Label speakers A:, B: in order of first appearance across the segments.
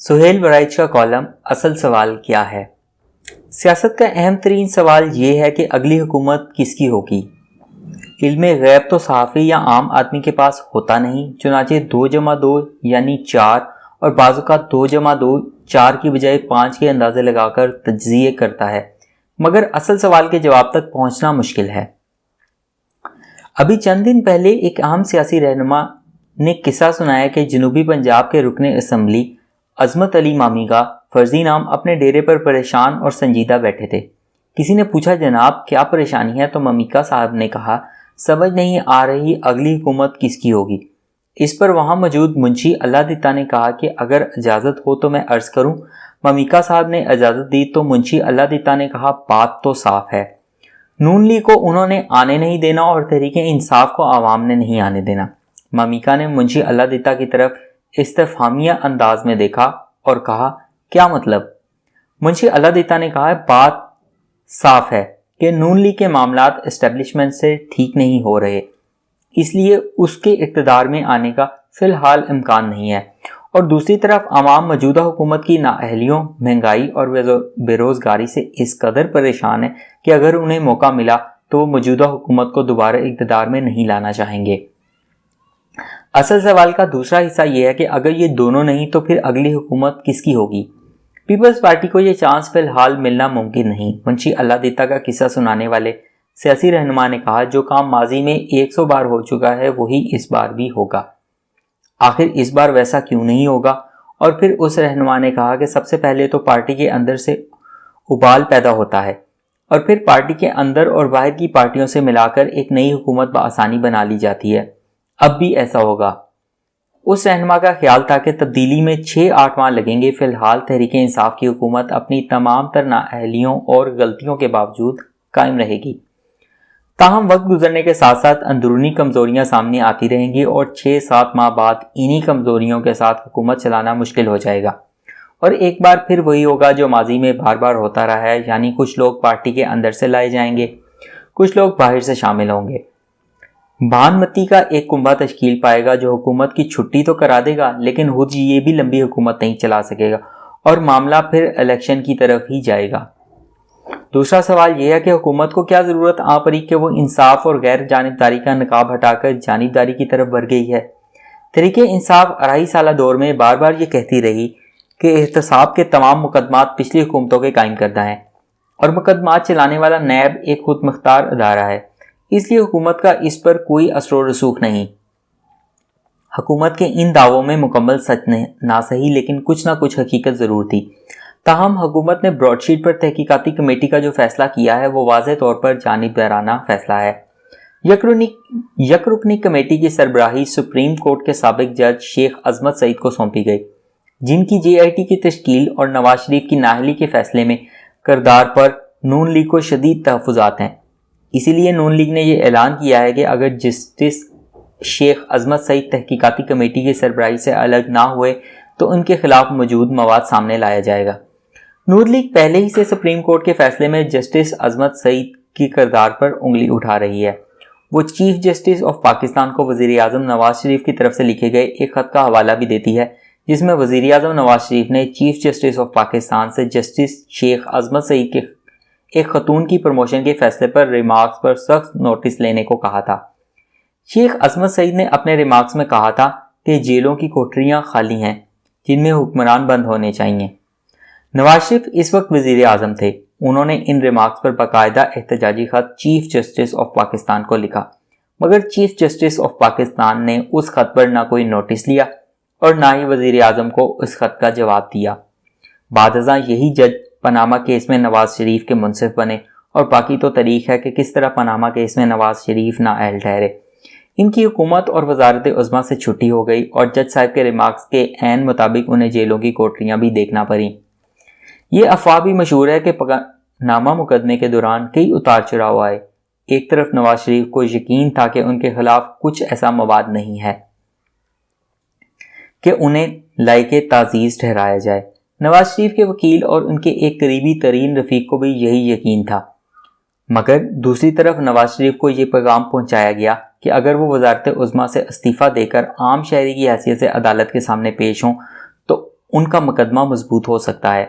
A: سہیل ورائچ کا کالم اصل سوال کیا ہے؟ سیاست کا اہم ترین سوال یہ ہے کہ اگلی حکومت کس کی ہوگی۔ علم غیب تو صحافی یا عام آدمی کے پاس ہوتا نہیں، چنانچہ 2+2 یعنی 4 اور بعض اوقات 2+2 4 کی بجائے 5 کے اندازے لگا کر تجزیے کرتا ہے، مگر اصل سوال کے جواب تک پہنچنا مشکل ہے۔ ابھی چند دن پہلے ایک اہم سیاسی رہنما نے قصہ سنایا کہ جنوبی پنجاب کے رکن اسمبلی عظمت علی مامی کا فرضی نام اپنے ڈیرے پر پریشان اور سنجیدہ بیٹھے تھے۔ کسی نے پوچھا جناب کیا پریشانی ہے، تو ممیکا صاحب نے کہا سمجھ نہیں آ رہی اگلی حکومت کس کی ہوگی۔ اس پر وہاں موجود منشی اللہ دتا نے کہا کہ اگر اجازت ہو تو میں عرض کروں۔ ممیکا صاحب نے اجازت دی تو منشی اللہ دتا نے کہا بات تو صاف ہے، نون لیگ کو انہوں نے آنے نہیں دینا اور تحریک انصاف کو عوام نے نہیں آنے دینا۔ ممیکا نے منشی اللہ دتا کی طرف استفہامیہ انداز میں دیکھا اور کہا کیا مطلب؟ منشی اللہ دتا نے کہا بات صاف ہے کہ نون لیگ کے معاملات اسٹیبلشمنٹ سے ٹھیک نہیں ہو رہے، اس لیے اس کے اقتدار میں آنے کا فی الحال امکان نہیں ہے، اور دوسری طرف عوام موجودہ حکومت کی نااہلیوں، مہنگائی اور بے روزگاری سے اس قدر پریشان ہے کہ اگر انہیں موقع ملا تو وہ موجودہ حکومت کو دوبارہ اقتدار میں نہیں لانا چاہیں گے۔ اصل سوال کا دوسرا حصہ یہ ہے کہ اگر یہ دونوں نہیں تو پھر اگلی حکومت کس کی ہوگی؟ پیپلز پارٹی کو یہ چانس فی الحال ملنا ممکن نہیں۔ منشی اللہ دتا کا قصہ سنانے والے سیاسی رہنما نے کہا جو کام ماضی میں 100 بار ہو چکا ہے وہی اس بار بھی ہوگا، آخر اس بار ویسا کیوں نہیں ہوگا؟ اور پھر اس رہنما نے کہا کہ سب سے پہلے تو پارٹی کے اندر سے ابال پیدا ہوتا ہے اور پھر پارٹی کے اندر اور باہر کی پارٹیوں سے ملا کر ایک نئی حکومت بآسانی بنا لی جاتی ہے۔ اب بھی ایسا ہوگا۔ اس رہنما کا خیال تھا کہ تبدیلی میں 6-8 ماہ لگیں گے۔ فی الحال تحریک انصاف کی حکومت اپنی تمام تر نااہلیوں اور غلطیوں کے باوجود قائم رہے گی، تاہم وقت گزرنے کے ساتھ ساتھ اندرونی کمزوریاں سامنے آتی رہیں گی اور 6-7 ماہ بعد انہی کمزوریوں کے ساتھ حکومت چلانا مشکل ہو جائے گا، اور ایک بار پھر وہی ہوگا جو ماضی میں بار بار ہوتا رہا ہے، یعنی کچھ لوگ پارٹی کے اندر سے لائے جائیں گے، کچھ لوگ باہر سے شامل ہوں گے۔ بان متی کا ایک کنبہ تشکیل پائے گا جو حکومت کی چھٹی تو کرا دے گا لیکن خود یہ بھی لمبی حکومت نہیں چلا سکے گا، اور معاملہ پھر الیکشن کی طرف ہی جائے گا۔ دوسرا سوال یہ ہے کہ حکومت کو کیا ضرورت آ پڑی کہ وہ انصاف اور غیر جانبداری کا نقاب ہٹا کر جانبداری کی طرف بڑھ گئی ہے۔ تحریک انصاف 2.5 سالہ دور میں بار بار یہ کہتی رہی کہ احتساب کے تمام مقدمات پچھلی حکومتوں کے قائم کردہ ہیں، اور مقدمات چلانے والا نیب ایک خود مختار ادارہ ہے، اس لیے حکومت کا اس پر کوئی اثر و رسوخ نہیں۔ حکومت کے ان دعووں میں مکمل سچ نہ صحیح لیکن کچھ نہ کچھ حقیقت ضرور تھی۔ تاہم حکومت نے براڈ شیٹ پر تحقیقاتی کمیٹی کا جو فیصلہ کیا ہے وہ واضح طور پر جانبدارانہ فیصلہ ہے۔ یک رکنی کمیٹی کی سربراہی سپریم کورٹ کے سابق جج شیخ عظمت سعید کو سونپی گئی، جن کی جے آئی ٹی کی تشکیل اور نواز شریف کی نااہلی کے فیصلے میں کردار پر نون لیگ کو شدید تحفظات ہیں۔ اسی لیے نون لیگ نے یہ اعلان کیا ہے کہ اگر جسٹس شیخ عظمت سعید تحقیقاتی کمیٹی کی سربراہی سے الگ نہ ہوئے تو ان کے خلاف موجود مواد سامنے لایا جائے گا۔ نون لیگ پہلے ہی سے سپریم کورٹ کے فیصلے میں جسٹس عظمت سعید کی کردار پر انگلی اٹھا رہی ہے۔ وہ چیف جسٹس آف پاکستان کو وزیر اعظم نواز شریف کی طرف سے لکھے گئے ایک خط کا حوالہ بھی دیتی ہے، جس میں وزیر اعظم نواز شریف نے چیف جسٹس آف پاکستان سے جسٹس شیخ عظمت سعید کے ایک خاتون کی پروموشن کے فیصلے پر ریمارکس پر سخت نوٹس لینے کو کہا تھا۔ شیخ عظمت سعید نے اپنے ریمارکس میں کہا تھا کہ جیلوں کی کوٹریاں خالی ہیں جن میں حکمران بند ہونے چاہیے۔ نواز شریف اس وقت وزیر اعظم تھے، انہوں نے ان ریمارکس پر باقاعدہ احتجاجی خط چیف جسٹس آف پاکستان کو لکھا، مگر چیف جسٹس آف پاکستان نے اس خط پر نہ کوئی نوٹس لیا اور نہ ہی وزیر اعظم کو اس خط کا جواب دیا۔ بعد ازاں یہی جج پاناما کیس میں نواز شریف کے منصف بنے، اور باقی تو تاریخ ہے کہ کس طرح پاناما کیس میں نواز شریف نااہل ٹھہرے۔ ان کی حکومت اور وزارت عظمیٰ سے چھٹی ہو گئی اور جج صاحب کے ریمارکس کے عین مطابق انہیں جیلوں کی کوٹریاں بھی دیکھنا پڑیں۔ یہ افواہ بھی مشہور ہے کہ پاناما مقدمے کے دوران کئی اتار چڑھاؤ آئے۔ ایک طرف نواز شریف کو یقین تھا کہ ان کے خلاف کچھ ایسا مواد نہیں ہے کہ انہیں لائق تعزیز ٹھہرایا جائے۔ نواز شریف کے وکیل اور ان کے ایک قریبی ترین رفیق کو بھی یہی یقین تھا، مگر دوسری طرف نواز شریف کو یہ پیغام پہنچایا گیا کہ اگر وہ وزارت عظمیٰ سے استعفیٰ دے کر عام شہری کی حیثیت سے عدالت کے سامنے پیش ہوں تو ان کا مقدمہ مضبوط ہو سکتا ہے۔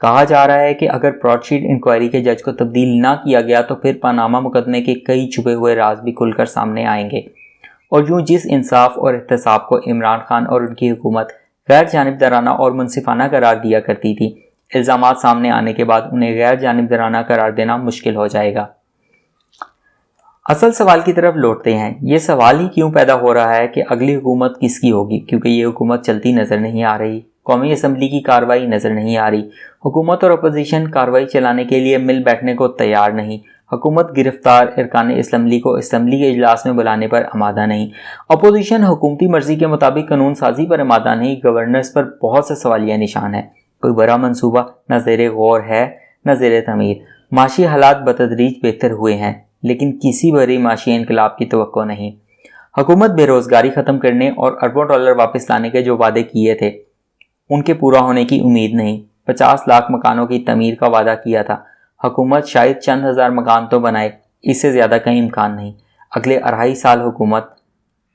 A: کہا جا رہا ہے کہ اگر براڈ شیٹ انکوائری کے جج کو تبدیل نہ کیا گیا تو پھر پاناما مقدمے کے کئی چھپے ہوئے راز بھی کھل کر سامنے آئیں گے، اور یوں جس انصاف اور احتساب کو عمران خان اور ان کی حکومت غیر جانبدارانہ اور منصفانہ قرار دیا کرتی تھی، الزامات سامنے آنے کے بعد انہیں غیر جانبدارانہ قرار دینا مشکل ہو جائے گا۔ اصل سوال کی طرف لوٹتے ہیں۔ یہ سوال ہی کیوں پیدا ہو رہا ہے کہ اگلی حکومت کس کی ہوگی؟ کیونکہ یہ حکومت چلتی نظر نہیں آ رہی، قومی اسمبلی کی کارروائی نظر نہیں آ رہی، حکومت اور اپوزیشن کارروائی چلانے کے لیے مل بیٹھنے کو تیار نہیں، حکومت گرفتار ارکان اسمبلی کو اسمبلی کے اجلاس میں بلانے پر آمادہ نہیں، اپوزیشن حکومتی مرضی کے مطابق قانون سازی پر آمادہ نہیں، گورننس پر بہت سے سوالیہ نشان ہیں، کوئی بڑا منصوبہ نہ زیر غور ہے نہ زیر تعمیر، معاشی حالات بتدریج بہتر ہوئے ہیں لیکن کسی بڑی معاشی انقلاب کی توقع نہیں، حکومت بے روزگاری ختم کرنے اور اربوں ڈالر واپس لانے کے جو وعدے کیے تھے ان کے پورا ہونے کی امید نہیں، 50 لاکھ مکانوں کی تعمیر کا وعدہ کیا تھا، حکومت شاید چند ہزار مکان تو بنائے، اس سے زیادہ کہیں امکان نہیں، اگلے 2.5 سال حکومت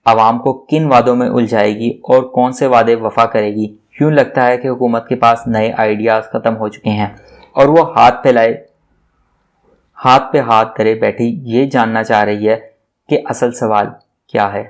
A: عوام کو کن وعدوں میں الجھائے گی اور کون سے وعدے وفا کرے گی؟ یوں لگتا ہے کہ حکومت کے پاس نئے آئیڈیاز ختم ہو چکے ہیں اور وہ ہاتھ پہ ہاتھ دھرے بیٹھی یہ جاننا چاہ رہی ہے کہ اصل سوال کیا ہے۔